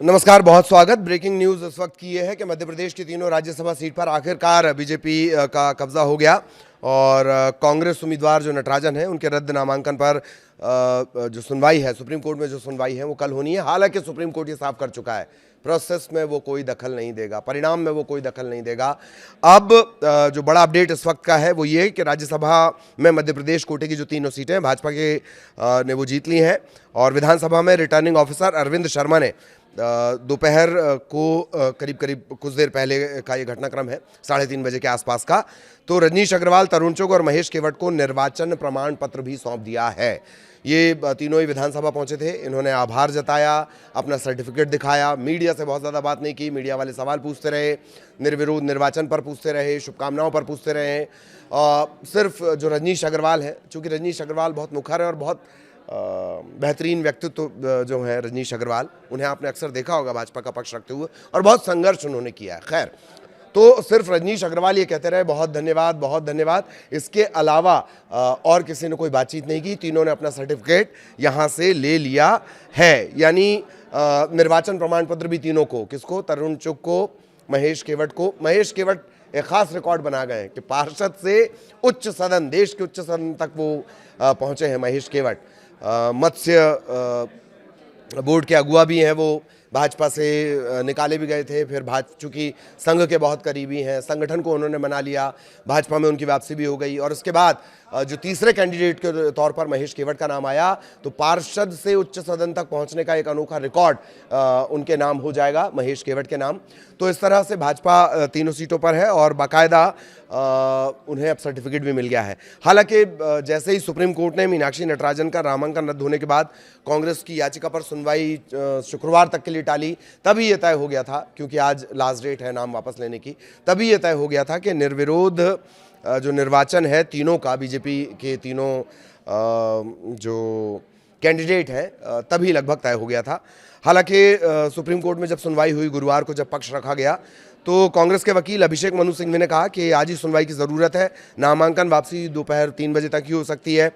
नमस्कार, बहुत स्वागत। ब्रेकिंग न्यूज़ इस वक्त की ये है कि मध्य प्रदेश की तीनों राज्यसभा सीट पर आखिरकार बीजेपी का कब्जा हो गया और कांग्रेस उम्मीदवार जो नटराजन हैं उनके रद्द नामांकन पर जो सुनवाई है, सुप्रीम कोर्ट में जो सुनवाई है वो कल होनी है। हालांकि सुप्रीम कोर्ट ये साफ कर चुका है, प्रोसेस में वो कोई दखल नहीं देगा, परिणाम में वो कोई दखल नहीं देगा। अब जो बड़ा अपडेट इस वक्त का है वो ये कि राज्यसभा में मध्य प्रदेश कोटे की जो तीनों सीटें हैं भाजपा के ने वो जीत ली हैं और विधानसभा में रिटर्निंग ऑफिसर अरविंद शर्मा ने दोपहर को करीब करीब कुछ देर पहले का ये घटनाक्रम है, 3:30 बजे के आसपास का, तो रजनीश अग्रवाल, तरुण चुग और महेश केवट को निर्वाचन प्रमाण पत्र भी सौंप दिया है। ये तीनों ही विधानसभा पहुंचे थे, इन्होंने आभार जताया, अपना सर्टिफिकेट दिखाया, मीडिया से बहुत ज़्यादा बात नहीं की, मीडिया वाले सवाल पूछते रहे, निर्विरोध निर्वाचन पर पूछते रहे, शुभकामनाओं पर पूछते रहे। सिर्फ जो रजनीश अग्रवाल है, चूँकि रजनीश अग्रवाल बहुत मुखर है और बहुत बेहतरीन व्यक्तित्व जो है रजनीश अग्रवाल, उन्हें आपने अक्सर देखा होगा भाजपा का पक्ष रखते हुए और बहुत संघर्ष उन्होंने किया है। खैर, तो सिर्फ रजनीश अग्रवाल ये कहते रहे बहुत धन्यवाद, बहुत धन्यवाद। इसके अलावा और किसी ने कोई बातचीत नहीं की। तीनों ने अपना सर्टिफिकेट यहाँ से ले लिया है, यानी निर्वाचन प्रमाण पत्र भी तीनों को, किसको? तरुण चुग को, महेश केवट को। महेश केवट एक खास रिकॉर्ड बना गए कि पार्षद से उच्च सदन, देश के उच्च सदन तक वो पहुँचे हैं महेश केवट। मत्स्य बोर्ड के अगुआ भी हैं, वो भाजपा से निकाले भी गए थे, फिर चूँकि संघ के बहुत करीबी हैं, संगठन को उन्होंने बना लिया, भाजपा में उनकी वापसी भी हो गई और उसके बाद जो तीसरे कैंडिडेट के तौर पर महेश केवट का नाम आया, तो पार्षद से उच्च सदन तक पहुंचने का एक अनोखा रिकॉर्ड उनके नाम हो जाएगा, महेश केवट के नाम। तो इस तरह से भाजपा तीनों सीटों पर है और बाकायदा उन्हें अब सर्टिफिकेट भी मिल गया है। हालांकि जैसे ही सुप्रीम कोर्ट ने मीनाक्षी नटराजन का नामांकन रद्द होने के बाद कांग्रेस की याचिका पर सुनवाई शुक्रवार तक के लिए टाली, तभी ये तय हो गया था, क्योंकि आज लास्ट डेट है नाम वापस लेने की, तभी ये तय हो गया था कि निर्विरोध जो निर्वाचन है तीनों का, बीजेपी के तीनों जो कैंडिडेट हैं, तभी लगभग तय हो गया था। हालांकि सुप्रीम कोर्ट में जब सुनवाई हुई गुरुवार को, जब पक्ष रखा गया, तो कांग्रेस के वकील अभिषेक मनु सिंघवी ने कहा कि आज ही सुनवाई की ज़रूरत है, नामांकन वापसी दोपहर 3 बजे तक ही हो सकती है।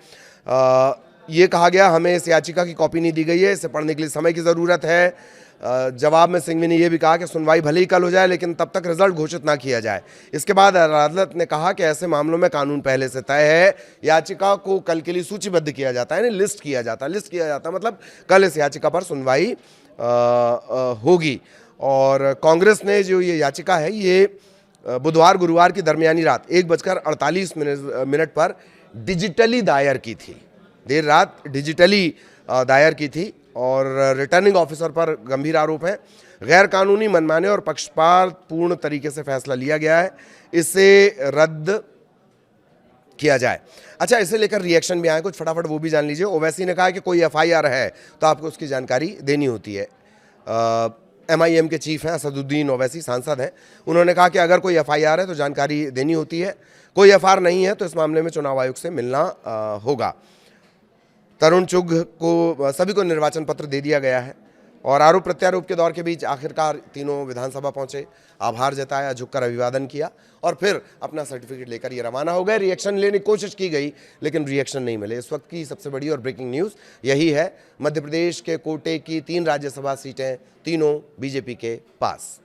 ये कहा गया हमें इस याचिका की कॉपी नहीं दी गई है, इसे पढ़ने के लिए समय की ज़रूरत है। जवाब में सिंघवी ने यह भी कहा कि सुनवाई भले ही कल हो जाए लेकिन तब तक रिजल्ट घोषित ना किया जाए। इसके बाद अदालत ने कहा कि ऐसे मामलों में कानून पहले से तय है, याचिका को कल के लिए सूचीबद्ध किया जाता है, यानी लिस्ट किया जाता मतलब कल इस याचिका पर सुनवाई होगी। और कांग्रेस ने जो ये याचिका है ये बुधवार गुरुवार की दरमियानी रात 1:48 पर डिजिटली दायर की थी, देर रात डिजिटली दायर की थी और रिटर्निंग ऑफिसर पर गंभीर आरोप है, गैर कानूनी, मनमाने और पक्षपातपूर्ण तरीके से फैसला लिया गया है, इसे रद्द किया जाए। अच्छा, इसे लेकर रिएक्शन भी आए कुछ, फटाफट वो भी जान लीजिए। ओवैसी ने कहा कि कोई एफआईआर है तो आपको उसकी जानकारी देनी होती है। एमआईएम के चीफ हैं असदुद्दीन ओवैसी, सांसद हैं, उन्होंने कहा कि अगर कोई एफआईआर है तो जानकारी देनी होती है, कोई एफआईआर नहीं है तो इस मामले में चुनाव आयोग से मिलना होगा। तरुण चुग को, सभी को निर्वाचन पत्र दे दिया गया है और आरोप प्रत्यारोप के दौर के बीच आखिरकार तीनों विधानसभा पहुंचे, आभार जताया, झुककर अभिवादन किया और फिर अपना सर्टिफिकेट लेकर ये रवाना हो गए। रिएक्शन लेने की कोशिश की गई लेकिन रिएक्शन नहीं मिले। इस वक्त की सबसे बड़ी और ब्रेकिंग न्यूज़ यही है, मध्य प्रदेश के कोटे की 3 राज्यसभा सीटें तीनों बीजेपी के पास।